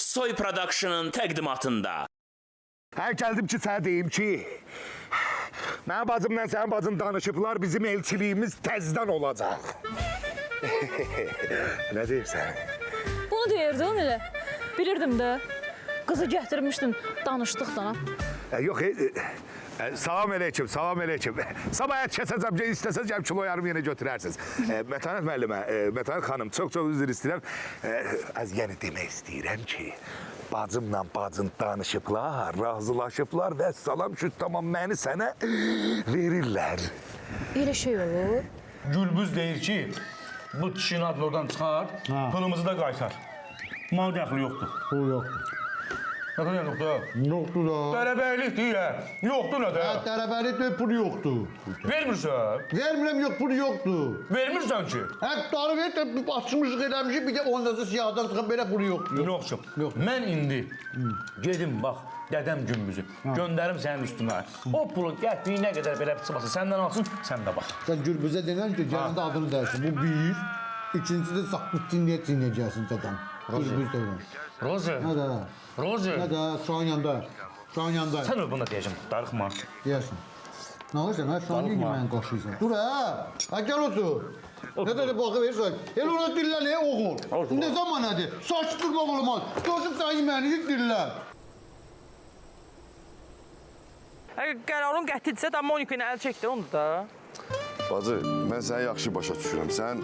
Soy Production'ın təqdimatında. Gəldim ki, sənə deyim ki, mənim bacımla sənin bacın danışıblar, bizim elçiliyimiz təzdən olacaq. Nə deyirsən? Bunu deyirdim elə. Bilirdim də. Qızı gətirmişdim, danışdıq da. Yox, salam aleyküm, salam aleyküm. Sabah ət kəsəcəm, istəsəz gəlib kilo yarım yenə götürərsiniz. Mətanət müəllimə, Mətanət xanım, çox üzr istəyirəm. Az yəni demək istəyirəm ki, bacımla bacın danışıblar, razılaşıblar və salam şu tamam məni sənə verirlər. Elə şey olur. Gülbüz deyir ki, bu kişinin adını oradan çıxar, pılımızı da qaysar. Mal dəxli yoxdur. O yoxdur. Nədən yoxdur? Yoxdur da. Dərəbəylik deyil, yoxdur nədə? Dərəbəlik deyil, pul yoxdur. Vermirsən? Vermirəm, yox, pul yoxdur. Vermirsən ki? Darı ver, açmışıq eləmişik, bir də ondan da siyahdan çıxıb belə pul yoxdur. Yoxsun. Mən indi gedim, bax, dədəm Gümbüzü, göndərim sənin üstünə. O pulun qətiyi nə qədər belə çıxmasın, səndən alsın, sən də bax. Sən Gürbüzə denən ki, gələndə adını dəyişsin. Bu bir. İkincisi də saqqız çiynəyəcəksin dədəm. Gürbüz deyilən. Rozi. Nə də? Rozi. Nə də? Şu an yanda. Şu an yanda. Sən öl bunu da deyəcəm, darıxma. Deyəsin. Nə olursan, hə? Şu an niyə mənə qaşıyırsan? Dur, hə? Hə, gəl otur. Nə də baxı verirsən? El ona dillə, nə oğul? Ne zaman nədir? Saç durmaq olmaz. Gözüm sən yeməyini dillə. Qərarın qətidirsə də Monika ilə əl çəkdi onu da. Bacı, mən səni yaxşı başa düşürəm. Sən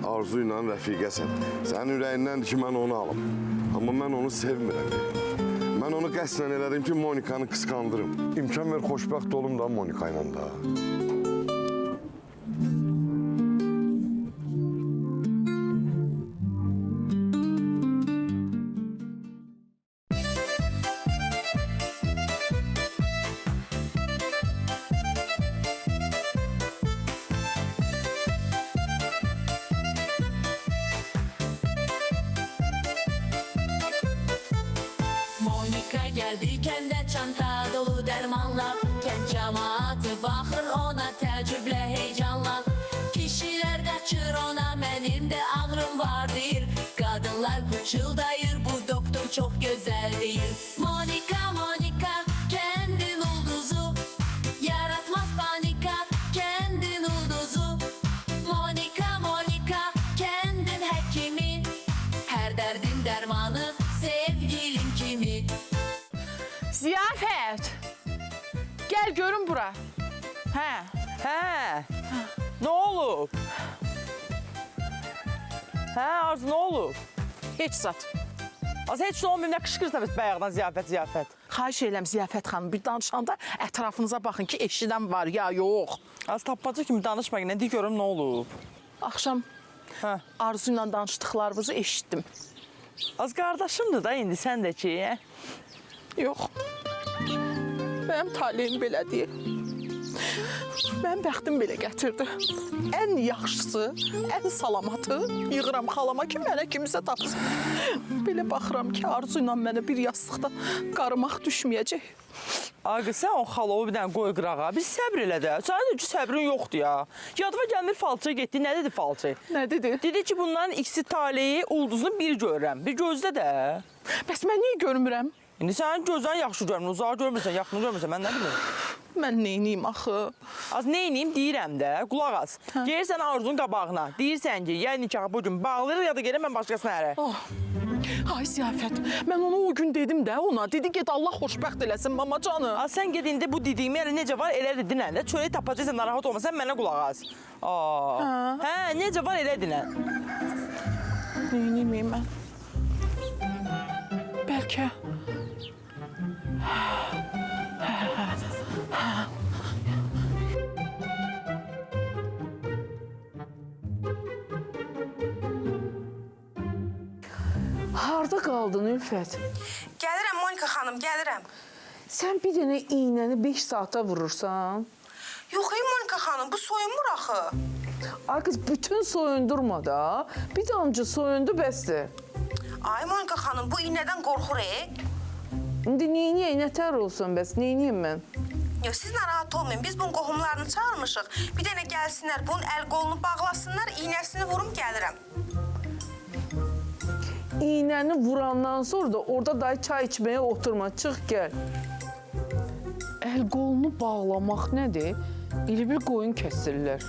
arzu ilə rəfiqəsən. Sənin ürəyindəndir ki, mən onu alım. Amma mən onu sevmirəm. Mən onu qəsdən elədim ki, Monikanı qısqandırım. İmkan ver, xoşbəxt olum da Monika ilə da. Gəldikən də çanta dolu dərmanla Kənd cəmaatı baxır ona təəccüblə, heyecanla Kişilər qaçır ona, mənim də ağrım var deyir Qadınlar pıçıldayır, bu doktor çox gözəl deyir Monika, Monika, kəndin ulduzu Yaratmaz panika, kəndin ulduzu Monika, Monika, kəndin həkimi Hər dərdin dərmanı, sevgilin kimi Ziyafət! Gəl görün bura. Hə, nə olub? Hə, Arzu, nə olub? Heç zat. Az heç nə olmayıb, nə qışqırsa bayaqdan ziyafət. Xahiş edirəm Ziyafət xanım, bir danışanda ətrafınıza baxın ki, eşidən var ya, yox. Az tapmaca kimi danışmayın, nə deyir görüm nə olub? Axşam Arzu ilə danışdıqlarınızı eşitdim. Az qardaşımdır da indi, sən də ki. Yox, mənim taleyim belədir. Mənim bəxtim belə gətirdi. Ən yaxşısı, ən salamatı yığıram xalama ki, mənə kimsə tapsın. Belə baxıram ki, Arzu ilə mənə bir yastıqda qarmaq düşməyəcək. Ağı, sən o xalovu bir dənə qoy qırağa, biz səbr elə də. Sənin də ki, səbrin yoxdur ya. Yadıma gəlmir falçıya getdi, nə dedi falçı? Nə dedi? Dedi ki, bunların ikisi taleyi, ulduzunu bir görürəm, bir gözlə də. Bəs mən niyə görmürəm? İndi sənin gözlərin yaxşı görmür, uzağı görmürsən, yaxını görmürsən, mən nə bilim? Mən neyniyim axı? Az neyniyim deyirəm də, qulaq az. Gelirsən Arzunun qabağına, deyirsən ki, ya nikahı bugün bağlayırıq, ya da gelin mən başqasına ərə. Ay Ziyafət, mən ona o gün dedim də ona, dedi get Allah xoşbəxt eləsin mamacanı. Az sən get indi bu dediyimi elə necə var, elə dedin də, çörək tapacaqsan, narahat olma, sən mənə qulaq az. Hə, necə var, elə dinən. Neyniyim mən? Bəlkə... Harda qaldın Ülfət? Gəlirəm Monika xanım, gəlirəm. Sən bir dənə iynəni 5 saata vurursan? Yox, Monika xanım, bu soyunmur axı. Ay qız, bütün soyundurma da. Bir damcı soyundu bəsdir. Ay Monika xanım, bu iynədən qorxur, İndi neyniyək, nətər olsun bəs, neyniyim mən? Yox, siz narahat olmayın, biz bunun qohumlarını çağırmışıq. Bir dənə gəlsinlər, bunun əl qolunu bağlasınlar, iynəsini vurum gəlirəm. iğnəni vurandan sonra da orada dayı çay içməyə oturma. Çıx gəl. Əl qolunu bağlamaq nədir? İli bir qoyun kəsirlər.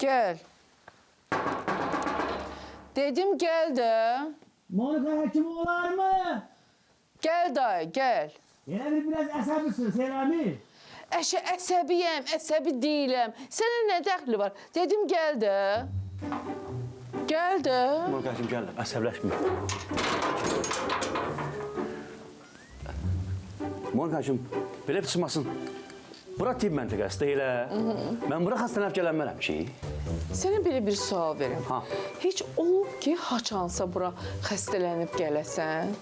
Gəl. Dedim gəl də. Monika həkim olar mı? Gəl dayı, gəl. Elə bir biraz əsəbisin Selami. Əsəbiyəm, əsəbi deyiləm. Sənə nə dəxli var? Dedim gəl də. Gəl də. Monikacığım gəl, əsəbləşmə. Monikacığım, belə biçilməsin. Bura tibb məntəqəsi də elə. Mən bura xəstələnib gələnmərəm ki. Sənə belə bir sual verim. Ha. Heç olub ki, haçansa bura xəstələnib gələsən?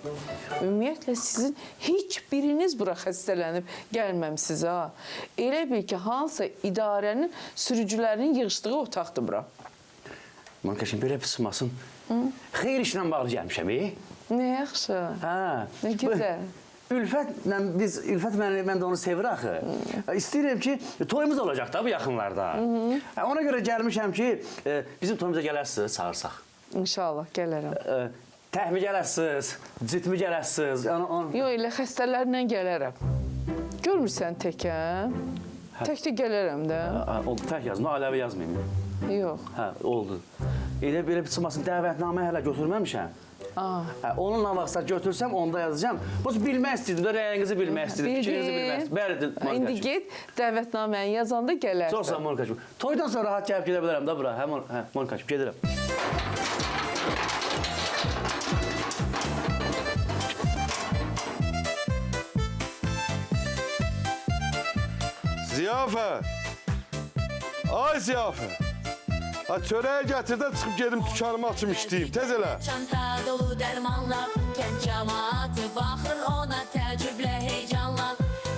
Ümumiyyətlə, sizin heç biriniz bura xəstələnib gəlməmsiniz, ha? Elə bil ki, hansısa idarənin sürücülərinin yığışdığı otaqdır bura. Monikacığım, belə biçilməsin. Xeyir işlə bağlı gəlmişəm, Nə yaxşı. Hə. Nə gözəl. Ülfətlə Ülfət mən də onu sevir axı. İstəyirəm ki, toyumuz olacaq da bu yaxınlarda. Ona görə gəlmişəm ki, bizim toyumuza gələrsiniz, çağırsaq. İnşallah, gələrəm. Təhmi gələrsiniz, citmi gələrsiniz. Yox, elə xəstələrlə gələrəm. Görmürsən təkəm? Tək də gələrəm də. Oldu, tək yazın, ailəvi yazmayayım. Yox. Hə, oldu. Elə belə biçilməsin, dəvətnamə hələ götürməmişəm. Onunla vaxtsa götürsəm, onda yazacağam. Bu bilmək istəyirdim də, rəyinizi bilmək istəyirdim, fikrinizi bilmək istəyirdim. Bəlidir, Monikacığım. İndi get, dəvətnaməni yazanda gələrsən. Çox sağ ol, Monikacığım. Toydan sonra rahat gəlib gedə bilərəm da bura. Hə, Monikacığım, gedirəm. Ziyafət! Ay Ziyafət! Çörəyə gətir də çıxıb gedim dükanımı açım işləyim. Tez elə. Çanta dolu dərmanlar, kənd cəmaatı baxır ona təəccüblə heyecanla.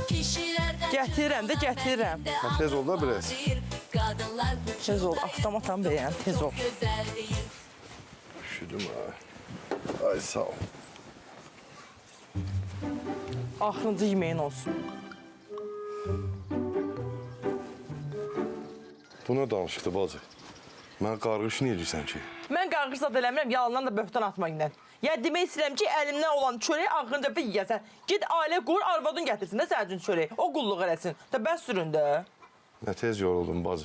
Kişilərdən Gətirirəm də, gətirirəm. Tez ol da biraz. Qadınlar Tez ol, avtomatam bəyən, tez ol. gözəl deyir. Üşüdüm ha. Ay sağ ol. Axırıncı yeməyin olsun. Bu nə danışıqdır bacı? Mən qarğış niyə edirsən ki? Mən qarğış zad eləmirəm, yalandan da böhtan atmaqla. Ya demək istəyirəm ki, əlimdən olan çörəyi axırıncı dəfə yeyəsən. Ged ailə qur, arvadın gətirsin də sənin üçün çörəyi. O qulluq eləsin. Da bəs sürün də. Nə tez yoruldum bacı.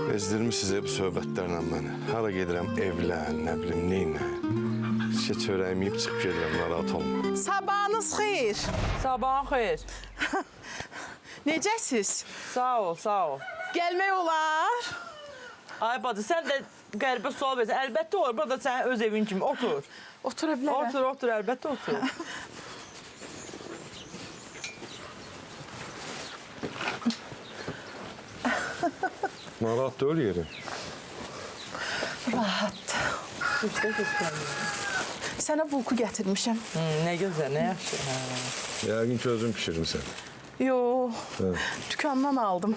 Bezdirmişsiniz bu söhbətlərlə məni. Hara gedirəm evlən, nə bilim, neynə. İşə çörəyimi yiyib çıxıb gedirəm, narahat olma. Sabahınız xeyir. Sabahın xeyir. Necəsiz? Sağ ol, sağ ol. Gəlmək olar. Ay bacı, sən də qəribə sual versən. Əlbəttə olur, burada sənin öz evin kimi. Otur. Otura bilərəm. Otur, otur, əlbəttə otur. Narahat deyil yerim. Rahat. Keçdə göstərim. Sənə bulku gətirmişəm. Nə gözəl, nə yaxşı. Yəqin ki, özün pişirmisən. Yox, dükandan aldım.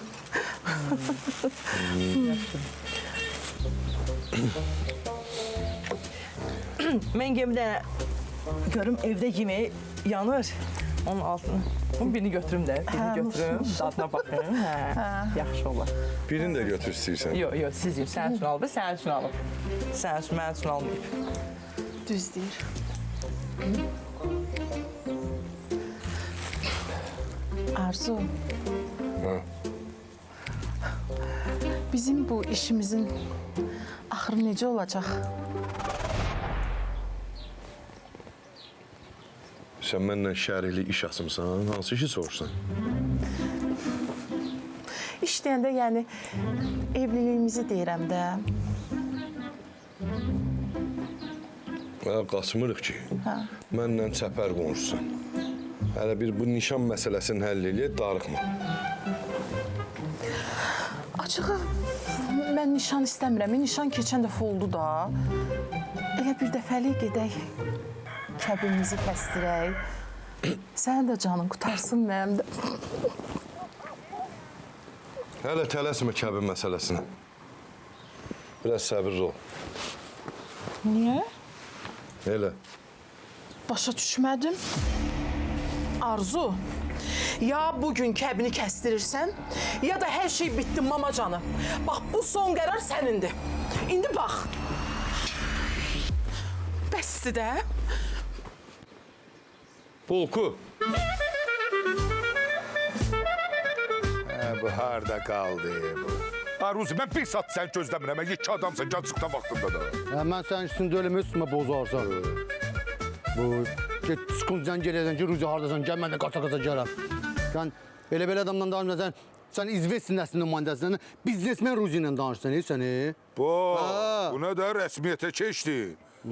Mən gəmidə görüm evdə yeməyi yanır. Onun altını. Bunun birini götürüm də. Birini götürüm, dadına baxım. Yaxşı olar. Birini də götür istəyirsən. Yox, yox, siz yiyin. Sənin üçün alıb, sənin üçün alıb. Sənin üçün, mənim üçün almayıb. Düz deyir. Arzu. Bizim bu işimizin axırı necə olacaq? Sən mənlə şərikli iş açımsan, hansı işi soruşsan? İş deyəndə, yəni, evliliyimizi deyirəm də. Qaçmırıq ki, mənlə çəpər qonşusan. Hələ bir bu nişan məsələsini həll eləyək, darıxma. Açığı, mən nişan istəmirəm. Nişan keçən dəfə oldu da. Elə bir dəfəlik gedək, kəbimizi kəsdirək. Sənin də canın qutarsın, mənim də. Hələ tələsmə kəbin məsələsinə. Biraz səbirli ol. Niyə? Elə. Başa düşmədim. Arzu, Ya bugün kəbini kəstirirsən, ya da hər şey bitdi mama canım. Bax, bu son qərar sənindir. İndi bax. Bəsdir də. Pulku. Bu harda qaldı bu? Ruzi, mən bir saat sən gözləmirəm. Mən yekə adamsan, cansıqdan vaxtında da. Mən sənin üstündə ölümü üstümə bozarsan. Bu, get sıkıntıdan gelirsən ki, Ruzi hardasan, gəl mən də qaça-qaça gələm. Sən belə adamdan danışmısan, sən İzvesin nəslinin nümayəndəsindən, biznesmen Ruzi ilə danışsan, sən? Bu nə də rəsmiyyətə keçdi.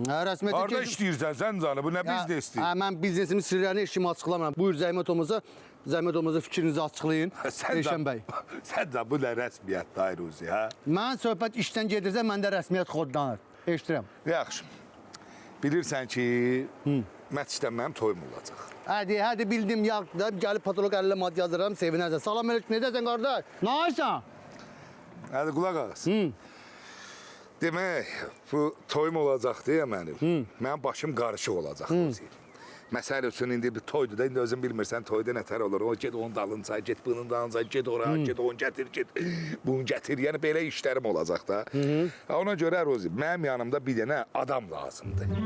Rəsmiyyətə Harda işləyirsən sən canı, bu nə biznesdir? Mən biznesimin sirlərini eşimi açıqlamıram. Buyur Zəhmət olmasa fikrinizi açıqlayın, Eşən bəy. Sən də bu nə rəsmiyyətdir, Ruzi, hə? Mən söhbət işdən gedirsə, məndə rəsmiyyət xodlanır. Eşdirəm. Yaxşı. Bilirsən ki, Mətişdən mənim toyum olacaq. Hadi bildim, gəlib patolog əllə maddi yazıram, sevinərsən. Salam əleykum, necəsən qardaş? Nə ayırsan? Hadi qulaq ağasın. Demək, bu toyum olacaqdı ya mənim. Mənim başım qarışıq olacaq, Ruzi. Məsəl üçün indi bir toydur da, indi özün bilmirsən toyda nətər olur. O get onun dalınca, get bunun dalınca, get ora, get onu gətir, get bunu gətir. Yəni belə işlərim olacaq da. Ona görə Ruzi, mənim yanımda bir dənə adam lazımdır.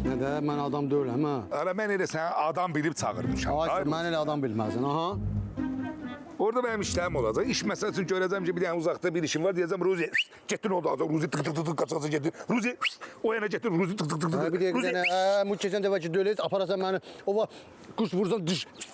Nə də, mən adam deyiləm, hə? Ara mən elə sənə adam bilib çağırmışam. Ay, mən elə adam bilməzsin, aha. Orada mənim işlərim olacaq. İş məsəl üçün görəcəm ki, bir dənə uzaqda bir işim var. Deyəcəm, Ruzi, getdin o da, Ruzi tık qaçaqsa getir. Ruzi, o yana getir, Ruzi tık. Bir dəqiqə, bu keçən dəfə ki, döyləyiz, aparasan məni, o quş vursan,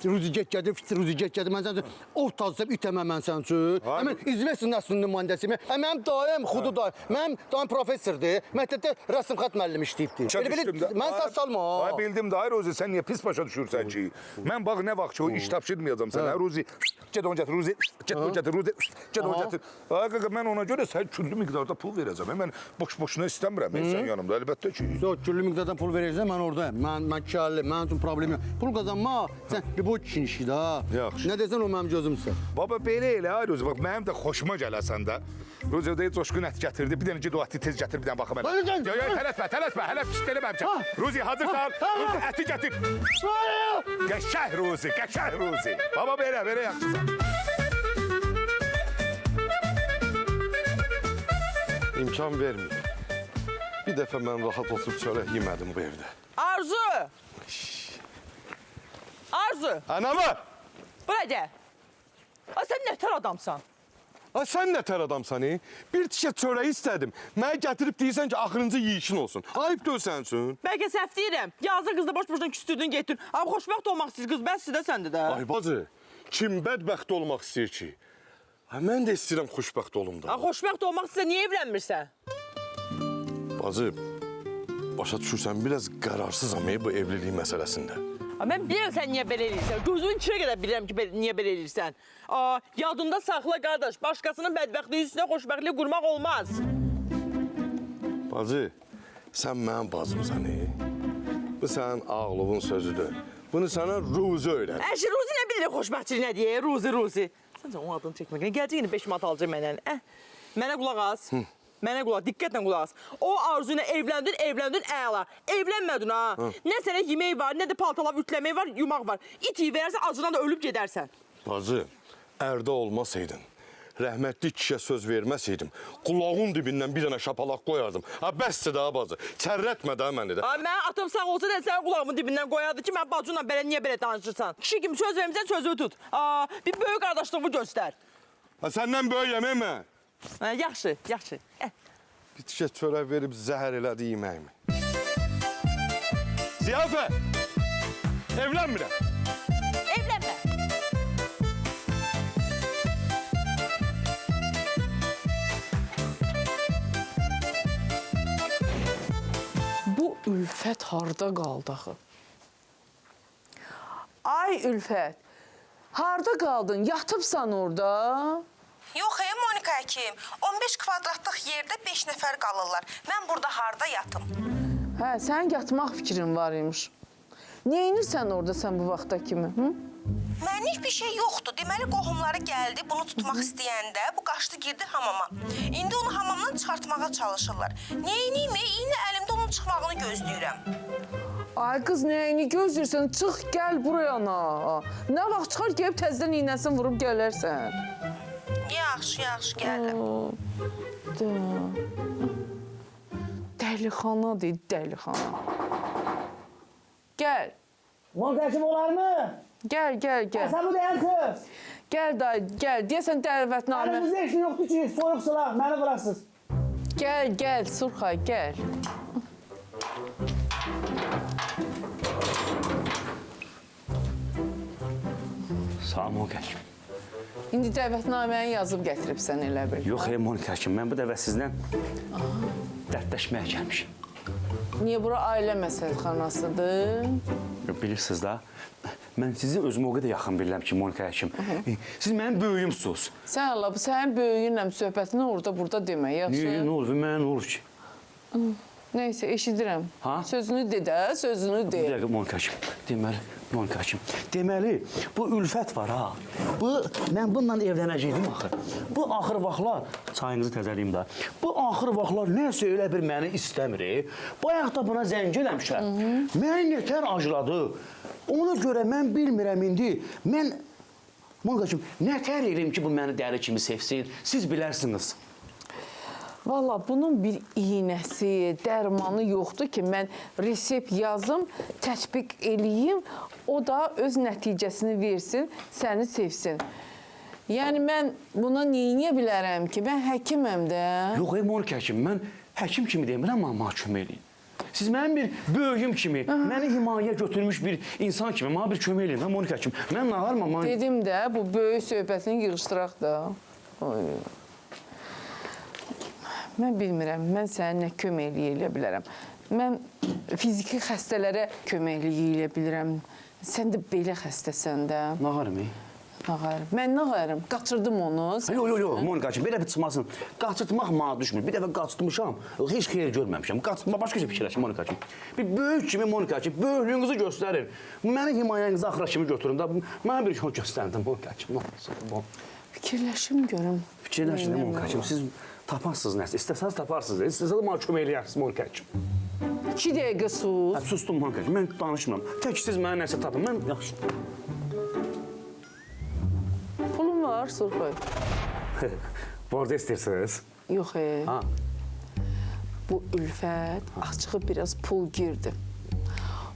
Ruzi get gədir, Ruzi get gədir. Mən sənin üçün, tazısam, itəməm mən sənin üçün. Həmən İzvesin nəslinin nümayəndəsiyim. Mənim dayım, xudu dayım, mənim dayım professordur. Məktəbdə rəsm xat müəllimi işləyibdir. Mən sağ salma. Ay, bildim da, Ruzi, sən niyə pis başa düşürsən ki? Mən bax, nə vaxt ki, o iş tapşırmayacam sənə, Ruzi, get onu gətir, Ruzi, get onu gətir, Ruzi, get onu gətir. Ay, qaqa, mən ona görə sən küllü miqdarda pul verəcəm. Mən boş-boşuna istəmirəm, sən yanımda, əlbəttə ki. Yox, küllü miqdarda pul verəcəksən, mən oradayım. Mən kəlli, mənim üçün problem yox. Pul qazanma, sən bir boy kişinin işi də. Yaxşı. Nə desən o mənim gözümsən. Baba, belə elə, ay Ruzi, bax, mənim də xoşuma gələsən də. Ruzi, o da coşqun ət gətirdi, bir dənə ged o əti tez gətir, bir dənə baxam elə. Tələsmə, hələ pis eləməmişəm. Ruzi, hazırsan, Ruzi, əti gətir. Qəşəh Ruzi. Baba, belə yaxşısan. İmkan vermir. Bir dəfə mən rahat oturub çörək yemədim bu evdə. Arzu! Arzu! Nə var? Bura gəl. Sən nətər adamsan? Sən nətər adamsan, Bir tikə çörək istədim. Mənə gətirib deyirsən ki, axırıncı yiyişin olsun. Ayıb döl sənin üçün. Bəlkə səhv deyirəm. Yazıq qızla boş-boşuna küstürdün, getdin. Amma xoşbəxt olmaq istəyir qız, bəsdir də səndə də. Ay bacı, kim bədbəxt olmaq istəyir ki? Mən də istəyirəm xoşbəxt olum da. Xoşbəxt olmaq istəyir, niyə evlənmirsən? Bacı, başa düşürsən, biraz qərarsızam bu evlilik məsələsində. Mən bilirəm sən niyə belə eləyirsən. Gözünün içinə qədər bilirəm ki, niyə belə eləyirsən. Yadında saxla qardaş, başqasının bədbəxtliyi üstünə xoşbəxtlik qurmaq olmaz. Bacı, sən mənim bacımsan, Bu sənin ağlığın sözüdür. Bunu sənə Ruzi öyrən. Ruzi nə bilir xoşbəxtçilik nə deyə? Ruzi. Sən onun adını çəkməklə. Gələcək yine 5 manat alacaq məndən. Mənə qulaq az. Mənə qulaq, diqqətlə qulaq az. O Arzu ilə evləndin, əla. Evlənmədin ha. Nə sənə yemək var, nə də paltalar ütləmək var, yumaq var. İti verərsən, acından da ölüb gedərsən. Bacı, ərdə olmasaydın, rəhmətli kişiyə söz verməsəydim, qulağın dibindən bir dənə şapalaq qoyardım. Bəsdir də bacı, çərrətmə də məni də. Mən atım sağ olsa da sən qulağımın dibindən qoyardı ki, mən bacınla niyə belə danışırsan? Kişi kimi söz vermişsən, sözünü tut. Bir böyük qardaşlığımı göstər. Səndən böyüyəm, mən. Yaxşı. Bir tikə çörək verib zəhər elədi yeməyimi. Ziyafət! Evlənmirəm. Evlənmə. Bu Ülfət harda qaldı axı? Ay Ülfət, harda qaldın? Yatıbsan orada? Yox, Monika həkim. 15 kvadratlıq yerdə 5 nəfər qalırlar. Mən burada harda yatım? Sənin yatmaq fikrin var imiş. Niyə inirsən orada sən bu vaxta kimi? Mənlik bir şey yoxdur. Deməli, qohumları gəldi, bunu tutmaq istəyəndə bu qaçdı girdi hamama. İndi onu hamamdan çıxartmağa çalışırlar. Niyə ineyim? İyinə əlimdə onun çıxmağını gözləyirəm. Ay qız nəyini gözləyirsən? Çıx gəl buraya ana. Nə vaxt çıxar gəlib təzədən iynəsini vurub gələrsən. Yaxşı, yaxşı, gəlirəm. Dəlixanadır, dəlixana. Gəl. Monika kim olarmı? Gəl, gəl, gəl. Sən bu deyən kız. Gəl dayı, gəl. Deyəsən dəvətnamə. Əlimizdə heç nə yoxdur ki, soyuq sılaq, məni bıraksınız. Gəl, gəl Surxay, gəl. Salam Monikacığım. İndi dəvətnaməni yazıb gətiribsən elə bil. Yox, Monikacığım, mən bu dəfə sizdən dərdləşməyə gəlmişəm. Niyə bura ailə məsəlxanasıdır? Bilirsiniz da, mən sizi özümə o qədər yaxın bilirəm ki, Monikacığım. Siz mənim böyüyümsünüz. Sən Allah, bu sənin böyüyünlə söhbətini orada-burada demə, yaxşı? Nə olur, mənə nə olur ki? Neysə, eşidirəm. Ha? Sözünü de də, sözünü de. Bir dəqiqə Monikacığım, deməli, bu ülfət var ha. Mən bununla evlənəcəkdim axı. Bu axır vaxtlar, çayınızı təzəliyim da. Bu axır vaxtlar nəsə elə bir məni istəmir. Bayaq da buna zəng eləmişəm. Məni nətər acıladı. Ona görə mən bilmirəm indi. Mən, Monikacığım, nətər eləyim ki, bu məni dəri kimi sevsin. Siz bilərsiniz. Valla bunun bir iynəsi, dərmanı yoxdur ki, mən resept yazım, tətbiq eləyim, o da öz nəticəsini versin, səni sevsin. Yəni mən buna neyə bilərəm ki, mən həkiməm də. Yox, Monikacığım, mən həkim kimi demirəm, amma kömək eləyin. Siz mənim bir böyüyüm kimi, məni himayəyə götürmüş bir insan kimi, mənə bir kömək eləyin, Monikacığım. Mən nağarım, Dedim də, bu böyük söhbətini yığışdıraq da. Mən bilmirəm, mən sənə nə kömək eləyə bilərəm. Mən fiziki xəstələrə kömək eləyə bilirəm. Sən də belə xəstəsən də. Nağarım, Nağarım. Mən nağarım. Qaçırdım onu. Yox, Monikacığım, belə bir çıxmasın. Qaçırtmaq mənə düşmür. Bir dəfə qaçırtmışam, heç xeyir görməmişəm. Qaçırtma başqa şey fikirləşim, Monikacığım. Bir böyük kimi, Monikacığım, böyüklüyünüzü göstərin. Məni himayənizə axıra kimi götürün də. Mənə bir yol göstərin, Monikacığım. Fikirləşim görüm. Fikirləşin, Monikacığım, siz taparsınız nəsə. İstəsəniz taparsınız. İstəsəniz mənə kömək eləyərsiniz, Monikacığım. 2 dəqiqə sus. Sustum, Monikacığım, mən danışmıram. Tək siz mənə nəsə tapın, mən yaxşı. Pulum var, Surxay. Borda istəyirsiniz? Yox, bu ülfət açığı biraz pul girdi.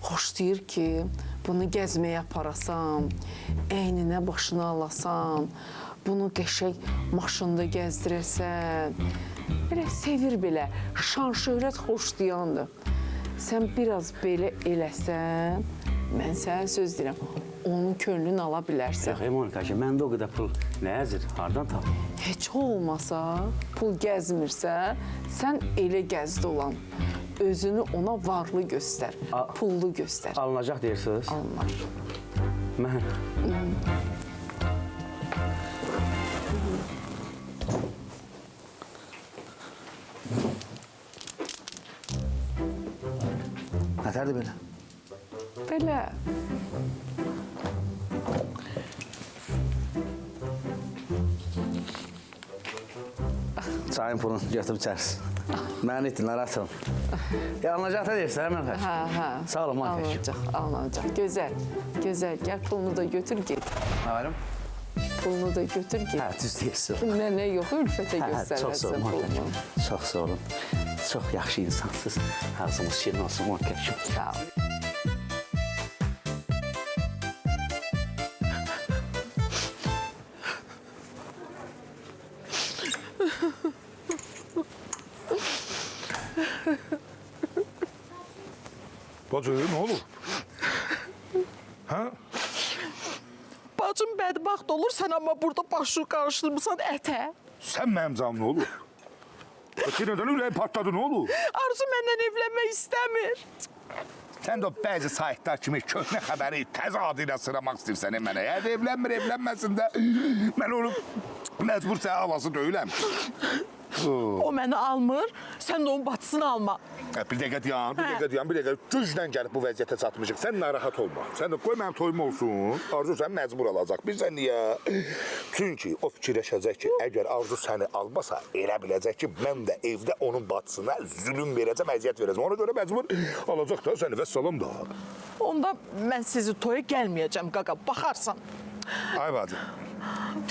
Xoşlayır ki, bunu gəzməyə aparasan, əyninə başına alasan, bunu qəşəng maşında gəzdirəsən. Belə sevir belə, şan-şöhrət xoşlayandır. Sən biraz belə eləsən, mən sənə söz deyirəm, onun könlünü ala bilərsən. Yox, Monikacığım, məndə o qədər pul nəzir, hardan tapım? Heç olmasa, pul gəzmirsə, sən elə gəzdi olan. Özünü ona varlı göstər, pullu göstər. Alınacaq deyirsiniz? Alınır. Mən... Nətərdir belə? Belə. Çayın pulunu götürüb içərsin. Mən itin, narahat olun. Alınacaq da deyirsən, mən xəş. Hə. Sağ olun, Monikacığım. Alınacaq. Gözəl, gözəl. Gəl pulunu da götür, get. Nə varım? Pulunu da götür, get. Hə, düz deyirsin. Mənə yox, ülfətə Çox sağ olun, göstərərsən pulunu. Monikacığım. Çox sağ olun. Çox yaxşı insansınız. Ağzımız şirin olsun, Monikacığım. Sağ ol. Bacı, nə olur? Hə? Bacım bədbaxt olur, sən amma burada başı qarışdırmısan ətə. Sən mənim canım nə olur? Neden ürəyin partladı, nə olur? Arzu məndən evlənmək istəmir. Sən də bəzi saytlar kimi köhnə xəbəri təzə adı ilə sıramaq istəyirsən mənə. Əgər evlənmir, evlənməsin də mən onu məcbur sənə havası döyüləm. O məni almır, sən də onun bacısını alma. Bir dəqiqə dayan, bir dəqiqə. Güclə gəlib bu vəziyyətə çatmışıq. Sən narahat olma. Sən də qoy mənim toyum olsun. Arzu səni məcbur alacaq. Bilirsən niyə? Çünki o fikirləşəcək ki, əgər Arzu səni almasa, elə biləcək ki, mən də evdə onun bacısına zülüm verəcəm, əziyyət verəcəm. Ona görə məcbur alacaq da səni və salam da. Onda mən sizi toya gəlməyəcəm, qaqa, baxarsan. Ay bacı,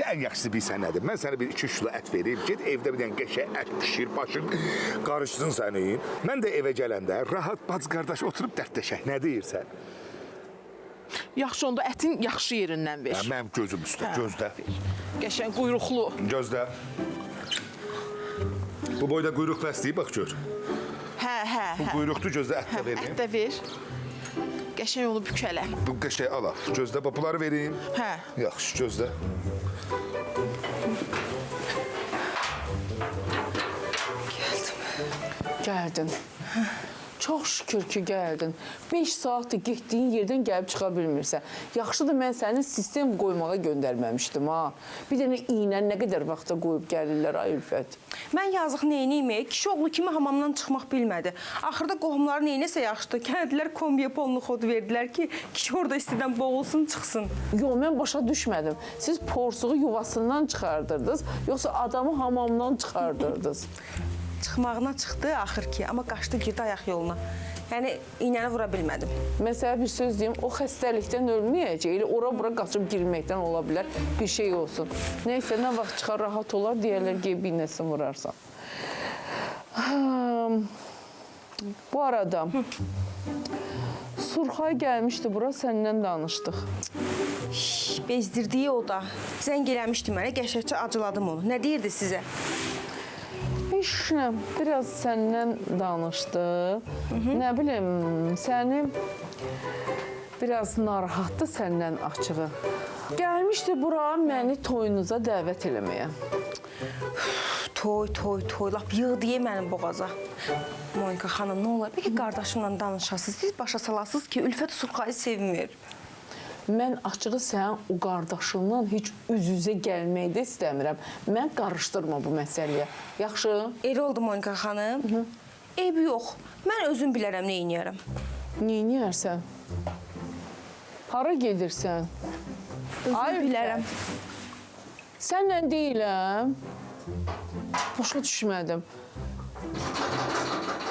ən yaxşısı bilsən nədir? Mən sənə bir 2-3 kilo ət vereyim. Get evdə bir dənə qəşəng ət pişir, başın qarışsın sənin. Mən də evə gələndə rahat bacı qardaş oturub dərdləşək. Nə deyirsən? Yaxşı, onda ətin yaxşı yerindən ver. Mənim gözüm üstə, gözlə. Qəşəng quyruqlu. Gözlə. Bu boyda quyruq bəsləyib, bax gör. Hə. Bu quyruqdur, gözlə ət də verim. Ət də ver. Qəşəng onu bükələ. Bu qəşəng al. Gözlə, bunları vereyim. Hə. Yaxşı, gözlə. Gəldin. Çox şükür ki, gəldin. 5 saatdır getdiyin yerdən gəlib çıxa bilmirsən. Yaxşıdır, mən səni sistem qoymağa göndərməmişdim, ha. Bir dənə iynə nə qədər vaxta qoyub gəlirlər, ay Ülfət. Mən yazıq neyniyim, kişi oğlu kimi hamamdan çıxmaq bilmədi. Axırda qohumları neynəsə yaxşıdır. Kəndilər kombiya polnu xodu verdilər ki, kişi orada istidən boğulsun, çıxsın. Yox, mən başa düşmədim. Siz porsuğu yuvasından çıxardırdınız, yoxsa adamı hamamdan çıxardırdınız? Çıxmağına çıxdı axır ki, amma qaçdı girdi ayaq yoluna. Yəni iynəni vura bilmədim. Məsələ bir söz deyim, o xəstəlikdən ölməyəcək. Elə ora-bura qaçıb girməkdən ola bilər, bir şey olsun. Nəysə, nə vaxt çıxar, rahat olar, deyərlər ki, bir nəsə vurarsan. Bu arada, Surxay gəlmişdi bura, səndən danışdıq. Bezdirdiyi o da. Zəng eləmişdi mənə, qəşəngcə acıladım onu. Nə deyirdi sizə? Heç nə, biraz səndən danışdı. Nə bilim, səni biraz narahatdı səndən açığı. Gəlmişdi bura məni toyunuza dəvət eləməyə. Toy, lap yığdı mənim boğaza. Monika xanım, nə olar? Bəlkə qardaşımla danışasınız, siz başa salasınız ki, Ülfət Surxayı sevmir. Mən açığı sənin o qardaşınla heç üz-üzə gəlməyi də istəmirəm. Mən qarışdırma bu məsələyə. Yaxşı? Elə oldu Monika xanım. Eybi yox. Mən özüm bilərəm nə eyniyərəm. Nə eyniyərsən? Hara gedirsən? Özüm bilərəm. Sənlə deyiləm. Başa düşmədim.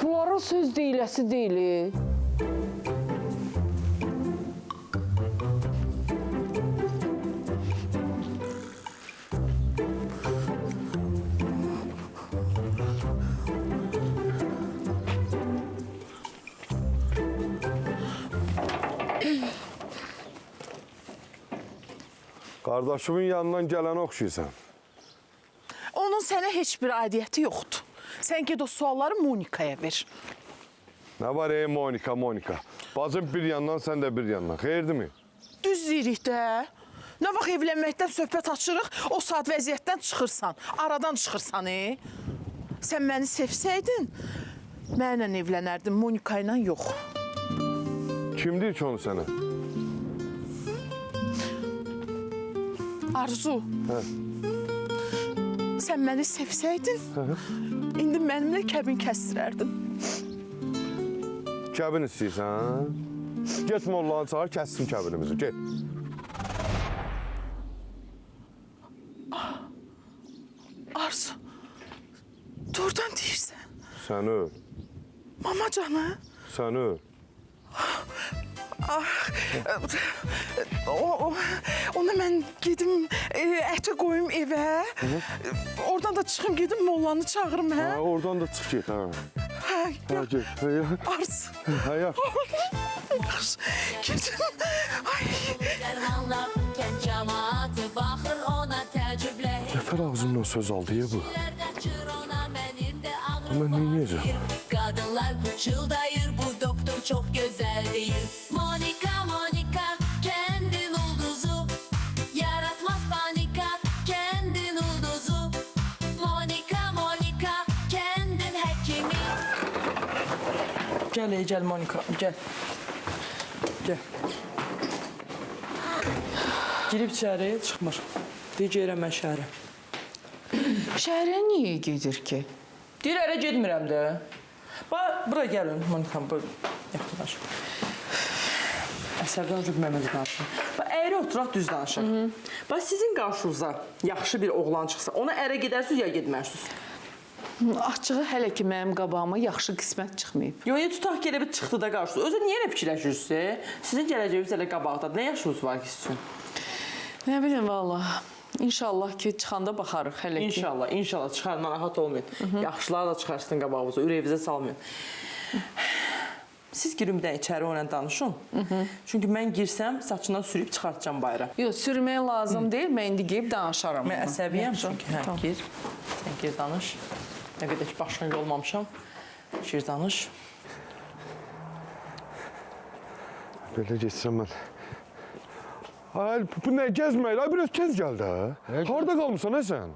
Bunlara söz deyiləsi deyilir. Qardaşımın yanından gələnə oxşayırsan. Onun sənə heç bir aidiyyəti yoxdur. Sən ged o sualları Monikaya ver. Nə var Monika? Bacım bir yandan, sən də bir yandan. Xeyirdirmi? Düz deyirik də. Nə vaxt evlənməkdən söhbət açırıq, o saat vəziyyətdən çıxırsan, aradan çıxırsan. Sən məni sevsəydin, mənlə evlənərdin, Monika ilə yox. Kim deyir ki onu sənə? Arzu, sən məni sevsəydin, indi mənimlə kəbin kəstirərdin. Kəbin istəyirsən? Get mollanı çağır, kəssin kəbinimizi, get. Arzu, doğrudan deyirsən. Sən öl. Mama canı. Sən öl. Onda mən gedim əti qoyum evə. Oradan da çıxım gedim mollanı çağırım, hə? Hə, oradan da çıx get, hə. Hə, get. Arzu. Hə, Yaxşı, gedim. Ay. Dərmanlar, kənd cəmaatı baxır ona təəccüblə. Nəfər ağzından söz aldı ya bu. Mən neyniyəcəm? Qadınlar pıçıldayır, bu doktor çox gözəl deyir. Monika, kəndin ulduzu, yaratmaz panika, kəndin ulduzu. Monika, kəndin həkimi. Gəl Monika, gəl. Girib içəri, çıxmır. Deyir, gəlirəm mən şəhərə. Şəhərə niyə gedir ki? Deyir, ərə getmirəm də. Bura gəlin, Monikam, buyurun. Yaxınlaş. Əsəbdən ucub Məhməd danışın. Əyri oturaq, düz danışaq. Sizin qarşınıza yaxşı bir oğlan çıxsa, ona ərə gedərsiniz ya getmərsiniz? Açığı hələ ki mənim qabağıma yaxşı qismət çıxmayıb. Yox, tutaq ki, elə bir çıxdı da qarşınıza. Özü niyə elə fikirləşirsiniz? Sizin gələcəyiniz elə qabaqdadır. Nə yaşınız var ki sizin? Nə bilim, valla. İnşallah ki, çıxanda baxarıq hələ ki. İnşallah çıxar, narahat olmayın. Yaxşılar da çıxarsın qabağınıza, ürəyinizə salmayın. Siz girin bir də içəri onunla danışın. Çünki mən girsəm, saçından sürüb çıxartacam bayra. Yox, sürməyə lazım deyil, mən indi geyib danışaram. Mən əsəbiyəm çünki. Hə, gir. Sən gir, danış. Nə qədər ki, başına olmamışam. Gir, danış. Belə geçsəm mən. Ay, bu nə gəzməklə? Ay, biraz tez gəl də. Harada qalmısan, sən?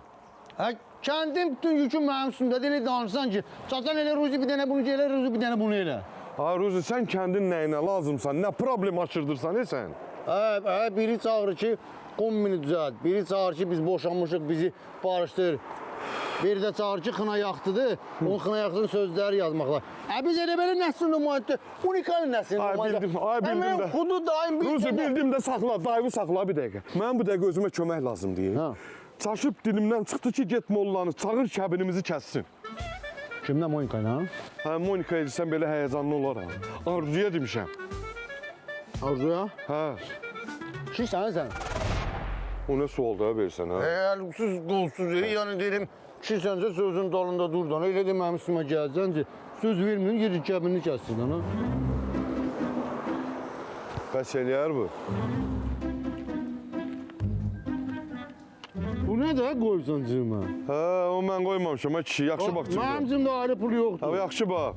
Hə, kəndin bütün yükün mənim üstündədir, elə danışsan ki, çatan elə Ruzi bir dənə bunu elə, Ruzi bir dənə bunu elə. Ay, Ruzi, sən kəndin nəyinə lazımsan, nə problem açırdırsan, sən? Hə, biri çağırır ki, kombini düzəlt, biri çağırır ki, biz boşanmışıq, bizi barışdır. Biri də çağırır ki, xına yaxtıdır, onun xına yaxtının sözləri yazmaqlar. Biz elə belə nəsil nümayətdir, unikalın nəsil nümayətdir. Ay, bildim də. Xudu daim bildim. Ruzi, bildim də, saxla, dayımı saxla bir dəqiqə. Mən bu dəqiqə özümə kömək lazımdır. Çaşıb dilimdən çıxdı ki, get mollanı, çağır kəbinimizi kəssin. Kimdən, Monika ilə? Hə, Monika edirsən, belə həyəcanlı olaram. Arzuya demişəm. Arzuya? Hə. Ki, sən? O nə sualda verirsən, hə? Əlqsuz, qolsuz, yəni deyirəm, ki, səncə sözün dalında durdan, elə də mənim üstümə gəlsən ki, söz vermiyorsun, geri kəbinini kəssin, ana. Bəs eləyər bu? Bu nə də qoysan cığıma? Hə, o mən qoymamışam, ha kişi, yaxşı bax cığıma. Mənim cığımda ayrı pul yoxdur. Hə, yaxşı bax.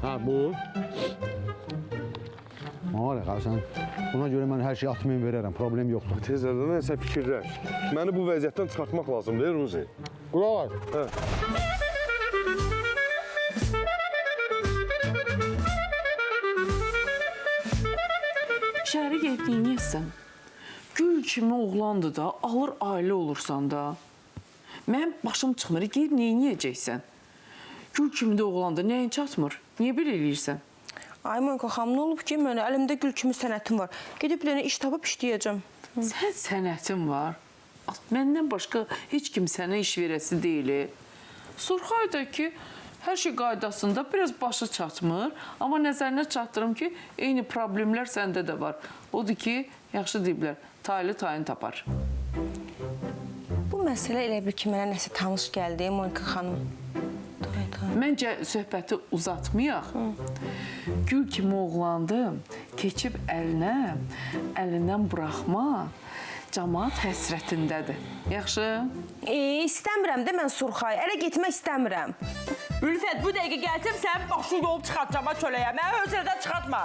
Hə, bu. Harika, sən buna görə mən hər şeyi atmayın verərəm, problem yoxdur. Tezlərdən sən fikirləş. Məni bu vəziyyətdən çıxartmaq lazımdır, Ruzi. Qulaq var. Hə. Şəhərə getdiyin yesən, gül kimi oğlandır da, alır ailə olursan da. Mənim başım çıxmır, gedib neyniyəcəksən? Gül kimi də oğlandır, nəyin çatmır? Niyə belə eləyirsən? Ay Monika xanım, nə olub ki, mənə əlimdə gül kimi sənətim var. Gedib bir dənə iş tapıb işləyəcəm. Sən sənətin var. Məndən başqa heç kim sənə iş verəsi deyil. Surxay da ki, hər şey qaydasında, biraz başı çatmır. Amma nəzərinə çatdırım ki, eyni problemlər səndə də var. Odur ki, yaxşı deyiblər, taylı tayını tapar. Bu məsələ elə bir ki, mənə nəsə tanış gəldi, Monika xanım. Məncə söhbəti uzatmayaq. Gül kimi oğlandım, keçib əlinə, əlindən buraxma, cəmaat həsrətindədir. Yaxşı? İstəmirəm də mən Surxay, ərə getmək istəmirəm. Ülfət, bu dəqiqə gəlsəm sənin başını yolub çıxartacam ha çöləyə. Mənə özələrdən çıxartma.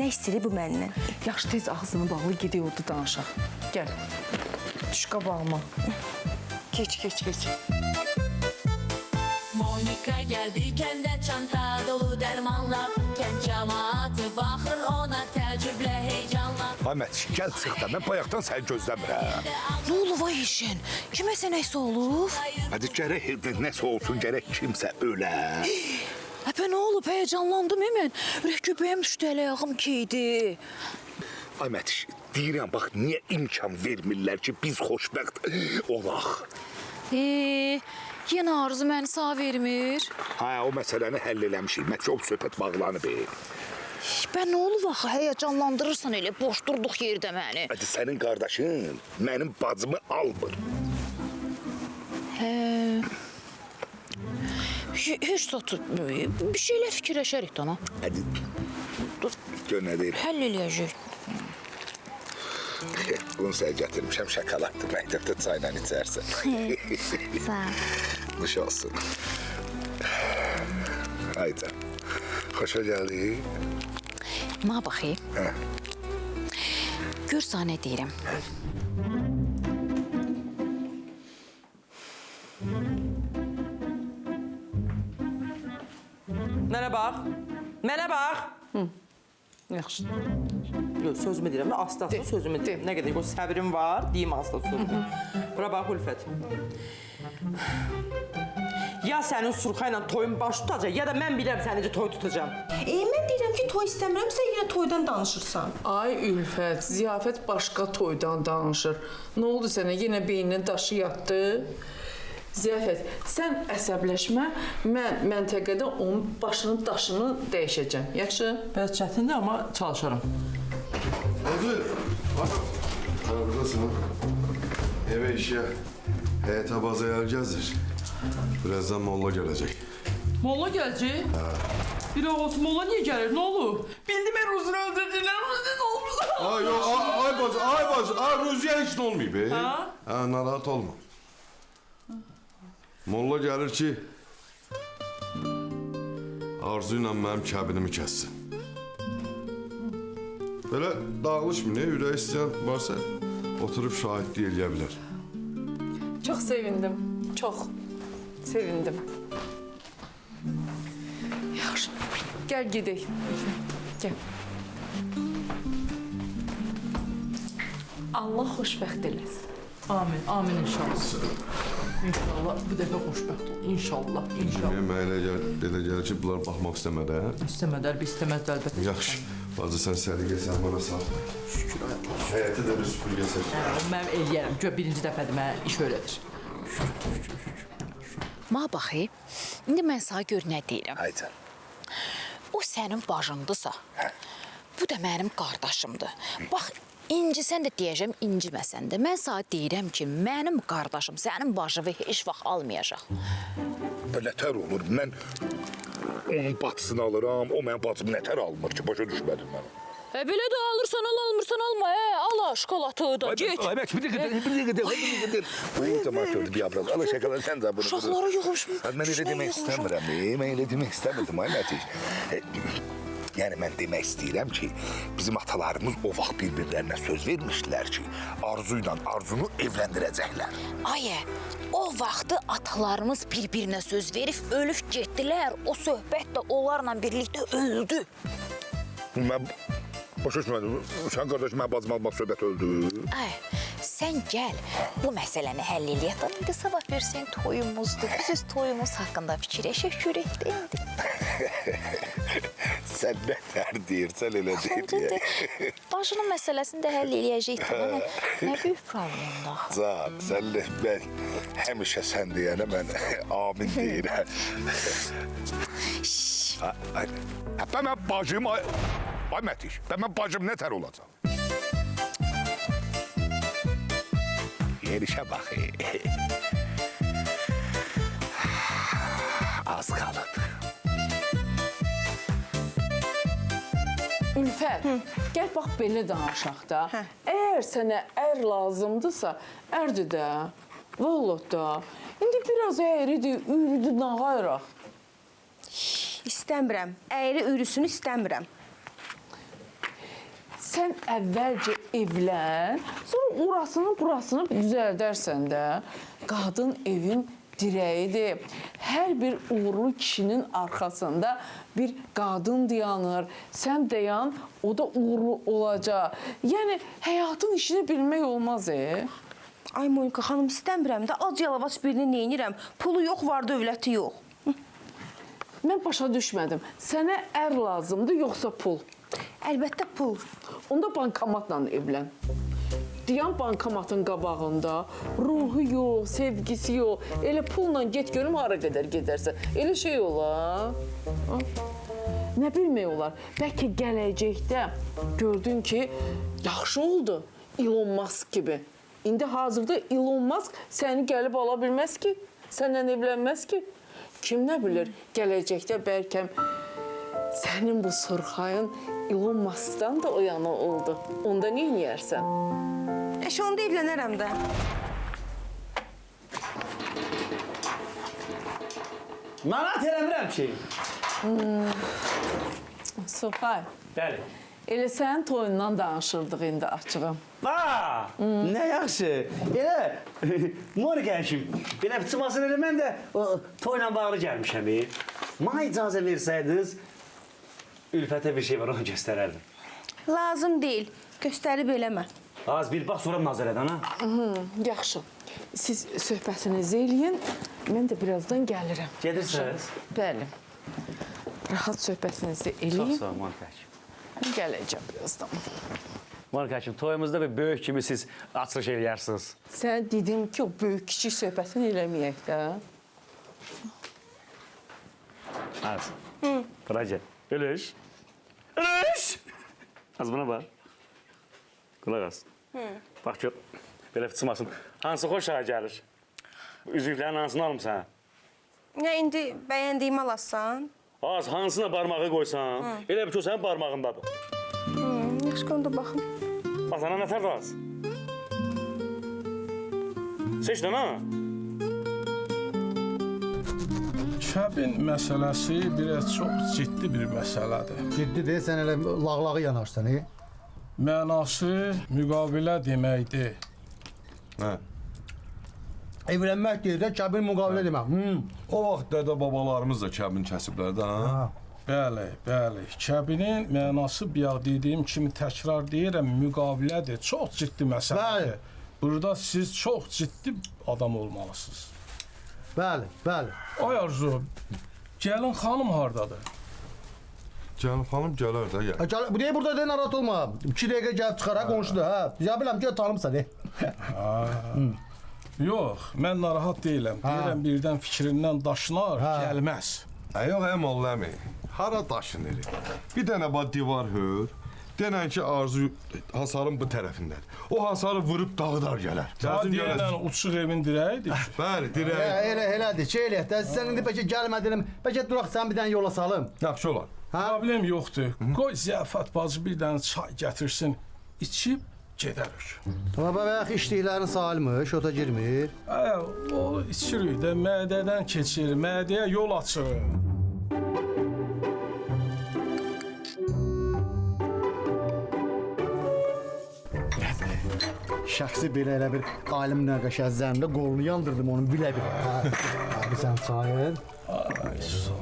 Nə istəyir bu məndən? Yaxşı, tez ağzını bağlı, gedək orada danışaq. Gəl, düş qabağıma. Keç. Monika geldi kendi çanta dolu dermanla. Kent cemaati bakır ona tecrüble heyecanla. Ahmet, gəl çıx da, mən bayaqdan səni gözləmirəm. Nə olub ay işin? Kiməsə nəsə olub? Hadi gərək nəsə olsun, gərək kimsə ölə. Əpə nə olub? Həyecanlandım hemen. Ürək köpəyim düşdü, əl ayağım keydi. Ahmet, deyirəm, bax, niyə imkan vermirlər ki, biz xoşbəxt olaq? Yenə arzu məni sağ vermir. Hə, o məsələni həll eləmişik, məcub söhbət bağlanıb. Bən nə olub axı? Həyəcanlandırırsan elə, boş durduq yerdə məni. Hadi sənin qardaşın mənim bacımı almır. Heç satı, bir şeylər fikirləşərik də ana. Hadi, Dur, gör nə deyir. həll eləyəcək. Bunu sən gətirmişəm, şokoladlı məktəbdə çayla içərsən. Sağ ol. Nuş olsun. Haydi. Xoşa gəldi. Ma baxayım. Gör sənə nə deyirəm. Mənə bax. Yaxşı. sözümü deyirəm, asta-asta sözümü deyirəm. Nə qədər o səbrim var, deyim asta sözümü. Bura bax Ülfət. Ya sənin Surxa ilə toyun baş tutacaq, ya da mən bilirəm sən necə toy tutacağam. Mən deyirəm ki, toy istəmirəm, sən yenə toydan danışırsan. Ay Ülfət, ziyafət başqa toydan danışır. Nə oldu sənə? Yenə beyninin daşı yatdı? Ziyafət, sən əsəbləşmə, mən məntəqədə onun başının daşını dəyişəcəm. Yaxşı? Biraz çətindir, amma çalışaram. Hadi. Buradasın. Eve işe, heyete bazaya geleceğiz. Birazdan Molla gelecek. Molla gələcək? Bir ağası Molla niyə gəlir? Nə olur? Bildim mən Ruzunu öldürdülər. Ruzunu nə olmuş? Ay yok, ay bacı, Ruziye hiç ne olmuyor be. Ha? Narahat olma. Molla gelir ki, Arzuyla benim kəbinimi kəssin. Böyle dağılışmı ne? Ürək istəyən varsa oturup şahitliği eləyə bilər. Çox sevindim, çox sevindim. Yaxşı, gəl gedək. Gəl. Allah xoşbəxt eləsin. Amin, amin inşallah. İnşallah bu dəfə xoşbəxt ol. İnşallah, inşallah. Mənə elə gəlir ki, bunlar baxmaq istəmədi, hə? İstəmədər, biz istəməzdə əlbəttə. Yaxşı, bacı sən səliqə sən bana sağ. Şükür Allah. Həyətə də bir süpürgə çək. Mən eləyərəm. Gör, birinci dəfədir mənə iş öyrədir. Ma baxı, indi mən sana gör nə deyirəm. Haydi. O sənin bacındırsa, bu da mənim qardaşımdır. Bax, incisən də deyəcəm, inciməsən də. Mən sana deyirəm ki, mənim qardaşım sənin bacını heç vaxt almayacaq. Belə tər olur. Mən onun bacısını alıram, o mənim bacımı nətər almır ki, başa düşmədim mən. Belə də alırsan al, almırsan alma. Al şokolatı da, get. Ay bək, bir dəqiqə. Oy, tamam, gördüm, bir abraz. Allah şakalar, sən də bunu. Uşaqlara yoxuşmuş. Mən elə demək istəmirəm, mən elə demək istəmirdim, ay Mətiş. Yəni, mən demək istəyirəm ki, bizim atalarımız o vaxt bir-birlərinə söz vermişdilər ki, Arzu ilə Arzunu evləndirəcəklər. Ayə, o vaxtı atalarımız bir-birinə söz verib, ölüb getdilər. O söhbət də onlarla birlikdə öldü. Mən başa düşmədim. Sən qardaşım, mən bacım almaq söhbət öldü. Ay, sən gəl, bu məsələni həll eləyək. İndi sabah versən toyumuzdur. Biz öz toyumuz haqqında fikirləşək görək də indi. Sən nə tər deyirsən, elə deyir. Bacının məsələsini də həll eləyəcəkdir. Nə böyük problemdir axı. Can, sənlə mən həmişə sən deyənə mən amin deyirəm. Mən bacım, ay Mətiş, mən bacım nətər olacaq? Yerişə bax. Az qalıb. Ülfət, gəl bax belə danışaq da. Əgər sənə ər lazımdırsa, ərdir də, vallahi da. İndi biraz əyridir, ürüdür, nağayraq. İstəmirəm. Əyri ürüsünü istəmirəm. Sən əvvəlcə evlən, sonra orasını, burasını düzəldərsən də. Qadın evin dirəyidir. Hər bir uğurlu kişinin arxasında bir qadın dayanır. Sən dayan, o da uğurlu olacaq. Yəni, həyatın işini bilmək olmaz, Ay Monika xanım, istəmirəm də, ac yalavac birini neynirəm? Pulu yox, var dövləti yox. Mən başa düşmədim. Sənə ər lazımdır, yoxsa pul? Əlbəttə pul. Onda bankomatla evlən. Dayan bankomatın qabağında, ruhu yox, sevgisi yox. Elə pulla get görüm hara qədər gedərsən. Elə şey olar. Nə bilmək olar? Bəlkə gələcəkdə gördün ki, yaxşı oldu Elon Musk kimi. İndi hazırda Elon Musk səni gəlib ala bilməz ki, səndən evlənməz ki. Kim nə bilir, gələcəkdə bəlkə sənin bu Surxayın Elon Musk'dan da o yana oldu. Onda nə edərsən? Onda evlənərəm də. Mənat eləmirəm ki. Surxay. Bəli. Elə sənin toyundan danışırdıq indi açığım. Nə yaxşı. Elə Monika əşim, belə çıxmasın elə mən də toyla bağlı gəlmişəm. Mənə icazə versəydiniz, Ülfətə bir şey var, onu göstərərdim. Lazım deyil. Göstərib eləmə. Az bir bax sonra nazar edən ha. Yaxşı. Siz söhbətinizi eləyin. Mən də birazdan gəlirəm. Gedirsiniz? Bəli. Rahat söhbətinizi eləyin. Çox sağ ol Monika həkim. Mən gələcəm birazdan. Monika həkim, toyumuzda bir böyük kimi siz açılış eləyərsiniz. Sən dedim ki, o böyük kiçik söhbətini eləməyək də. Az. Bura gəl. Ölüş. Ölüş! Az buna bax. Qulaq as. Bax gör, belə fıçmasın. Hansı xoşa gəlir? Üzüklərin hansını alımsan? Ya indi bəyəndiyimi alasan? Az, hansına barmağı qoysan, elə bir ki, o sənin barmağındadır. Yaxşı, onda baxım. Bax, sana nətər də az? Seçdən ha? Kəbin məsələsi biraz çox ciddi bir məsələdir. Ciddidir, sən elə lağlağı yanaşsan, Mənası müqavilə deməkdir. Hə. Evlənmək deyir də, kəbin müqavilə demək. O vaxt dədə babalarımız da kəbin kəsiblər də, ha? Bəli, bəli. Kəbinin mənası bayaq dediyim kimi təkrar deyirəm, müqavilədir. Çox ciddi məsələdir. Burada siz çox ciddi adam olmalısınız. Bəli, bəli. Ay Arzu, gəlin xanım hardadır? Gəlin xanım gələr də, gəl. Bu deyə burada deyə narahat olma. 2 dəqiqə gəlib çıxaraq qonşudur, hə? Ya biləm ki, tanımsan, Yox, mən narahat deyiləm. Deyirəm, birdən fikrindən daşınar, gəlməz. Yox, molla əmi, hara daşınır? Bir dənə bax divar hör, denən ki, Arzu hasarın bu tərəfindədir. O hasarı vurub dağıdar gələr. Deyilən uçuq evin dirəyidir. Bəli, dirək. Elədir, şey eləyək də, sən indi bəlkə gəlmədin, bəlkə duraq sən bir dənə yola salım. Yaxşı olar. Problem yoxdur. Qoy Ziyafət bacı bir dənə çay gətirsin, içib gedərik. Tamam, bəlkə içdiklərin salmış, ota girmir. O içirik də, mədədən keçir, mədəyə yol açır. Şəxsi belə elə bir alim nəqəşə zəmdə qolunu yandırdım onun bilə-bilə. Abi sən çayın. Ay, sağ ol.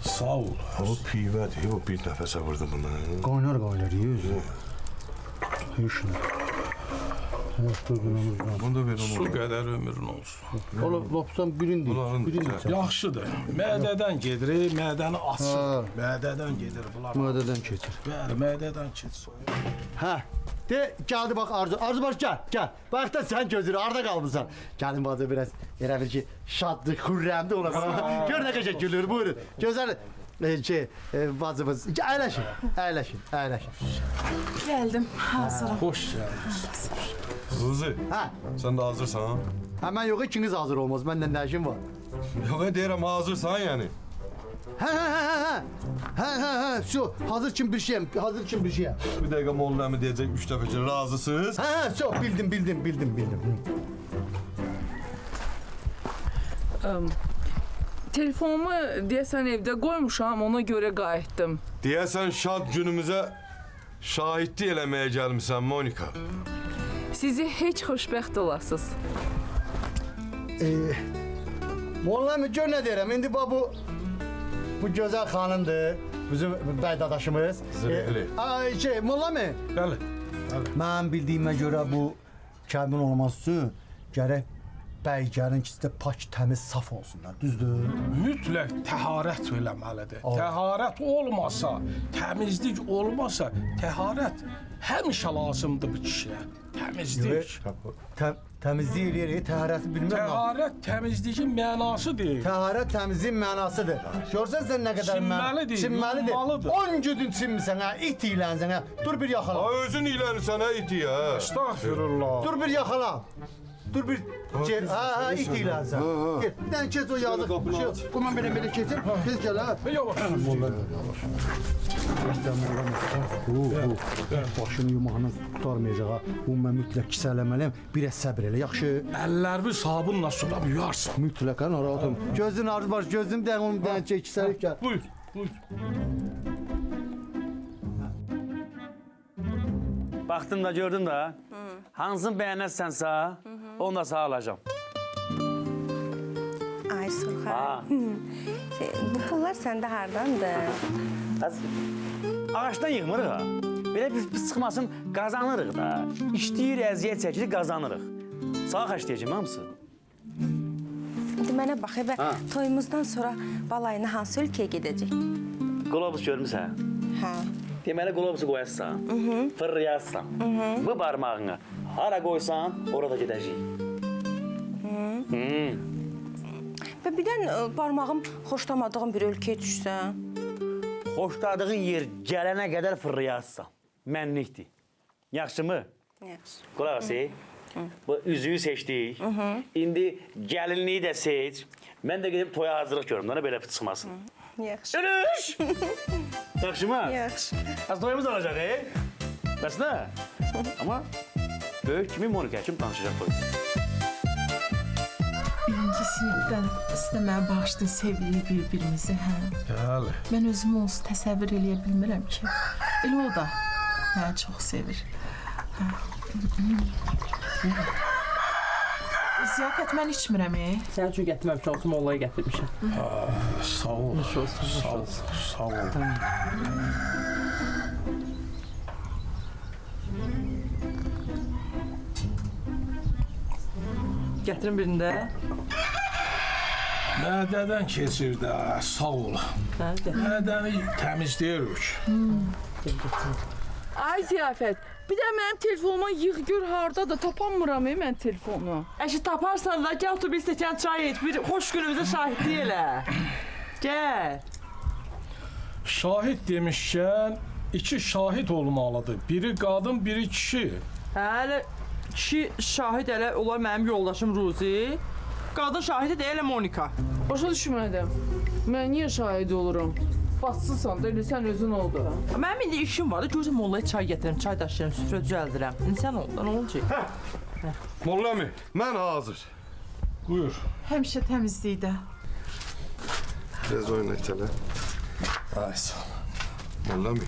Sağ ol. O pivədir, o bir nəfəsə vurdu bunu. Qaynar, yüz. Heç nə. Bunu da verin Su qədər ömrün olsun. Ola, lopsan birindir. Yaxşıdır. Mədədən gedir, mədəni açır. Mədədən gedir bunlar. Mədədən keçir. Bəli, mədədən keçir. Hə. De, gəldi bax Arzu. Arzu baş gəl. Bax da sən gözünü harda qalmısan? Gəlin bacı biraz elə bil ki şadlıq, xürrəmdə ola. Gör nə qəşəng gülür. Buyurun. Gözəl bacımız. Əyləşin. Gəldim, hazıram. Xoş gəldiniz. Ruzi, sən də hazırsan? Həmən yox, ikiniz hazır olmaz. Məndən nə işim var? Yox, deyirəm, hazırsan yəni. Hə, şu, hazır kim bir şeyəm. Bir dəqiqə molla əmi deyəcək 3 dəfə ki, razısınız. Hə, bildim. Telefonumu deyəsən evdə qoymuşam, ona görə qayıtdım. Deyəsən şad günümüzə şahidlik eləməyə gəlmisən, Monika. Sizi heç xoşbəxt olasınız. Molla mı gör nə deyirəm, indi bu gözəl xanımdır, bizim bəy dadaşımız. Zirehli. Molla mı? Bəli. Mən bildiyimə görə bu kəbin olması üçün gərək bəylərin ikisi də pak, təmiz, saf olsunlar, düzdür? Mütləq təharət eləməlidir. Təharət olmasa, təmizlik olmasa, təharət həmişə lazımdır bu kişiyə. Təmizlik. Təmizlik eləyir, təharəti bilmirəm. Təharət təmizliyin mənasıdır. Təharət təmizliyin mənasıdır. Görsən sən nə qədər Çinməlidir. 10 güdün çinmirsən, it iylənsən, dur bir yaxala. Özün iylənirsən, iti, hə? Estağfirullah. Dur bir yaxala. Dur bir it iylənsən. Get, bir dənə keç o yazıq. Bu mən belə keçir, tez gəl, hə? Yavaş. Başını yumağını tutarmayacaq ha. Bu mən mütləq kisələməliyəm. Bir səbr elə, yaxşı? Əllərimi sabunla suda yuyarsın. Mütləq, ha, narahatam. Gözün arzu var, gözün də onu bir dənə kisəlib gəl. Buyur. Baxdın da, gördün da. Hansını bəyənərsənsə, onu da sağ alacağım. Ay Sırxa. ha. Bu pullar səndə hardandır? Az ağaçdan yığmırıq ha. Belə biz çıxmasın qazanırıq da. İşləyir, əziyyət çəkirik, qazanırıq. Sağa xərcləyəcəm hamısı. İndi mənə bax, toyumuzdan sonra balayına hansı ölkəyə gedəcək? Qolobus görmüsən? Hə. Deməli qolobusu qoyarsan, fırlayarsan. Bu barmağını hara qoysan, orada gedəcək. Və birdən barmağım xoşlamadığım bir ölkəyə düşsə? Xoşladığın yer gələnə qədər fırlayarsan. Mənlikdir. Yaxşımı? Yaxşı. Qulaq as. Bu üzüyü seçdik. İndi gəlinliyi də seç. Mən də gedib toya hazırlıq görüm. Ona belə çıxmasın. Yaxşı. Dönüş! Yaxşımı? Yaxşı. Az toyumuz olacaq, Bəs nə? Amma böyük kimi Monika kim danışacaq toy? Birinci sinifdən istəməyə bağışlayın, sevgilik bir-birimizi, hə? Bəli. Mən özümü onsuz təsəvvür eləyə bilmirəm ki. Elə o da məni çox sevir. Ziyafət mən içmirəm, Sənin üçün gətirməmişəm, olsun mollaya gətirmişəm. Sağ ol. Sağ ol. Gətirin birində. Mədədən keçir də, sağ ol. Mədəni təmizləyirik. Ay Ziyafət, bir də mənim telefonuma yığ gör hardadır, tapanmıram mən telefonu. Əşi taparsan da gəl otur bir stəkan çay iç, bir xoş günümüzə şahidlik elə. Gəl. Şahid demişkən, iki şahid olmalıdır. Biri qadın, biri kişi. Hələ kişi şahid elə olar mənim yoldaşım Ruzi. Qadın şahidi də elə Monika. Başa düşmədim. Mən niyə şahid olurum? Batsızsan da elə sən özün oldu. Mənim indi işim var da, görürsən mollaya çay gətirim, çay daşıyırım, süfrə düzəldirəm. İndi sən oldu, nə olacaq? Molla mi, mən hazır. Buyur. həmişə təmizlikdə. Tez oyun et hele. Ay sağ ol. Molla mi,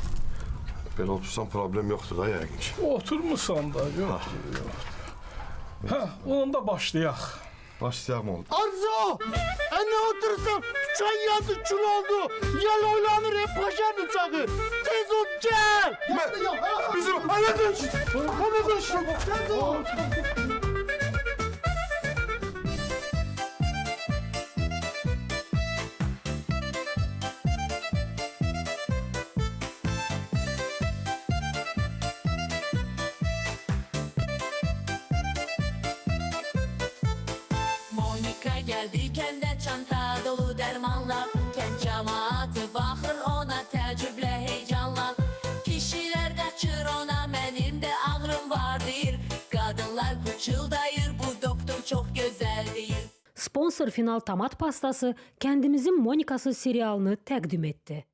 belə otursan problem yoxdur da yəqin ki. Oturmusan da, yox. Hə, onda başlayaq. Başlayaq mı oldu? Arzu! Ne oturursan? Çay yandı, kül oldu. Yel oylanır, hep paşa bıçağı. Tez ol, gel! Bizim anladın. Anladın. Tez ol. Monika geldi kendi çanta dolu dermanla. Kent cemaati bakır ona tecrüble heyecanla. Kişiler kaçır ona benim de ağrım var deyir. Kadınlar pıçıldayır bu doktor çok güzel deyir. Sponsor Final Tomat Pastası kəndimizin Monikası serialını təqdim etdi.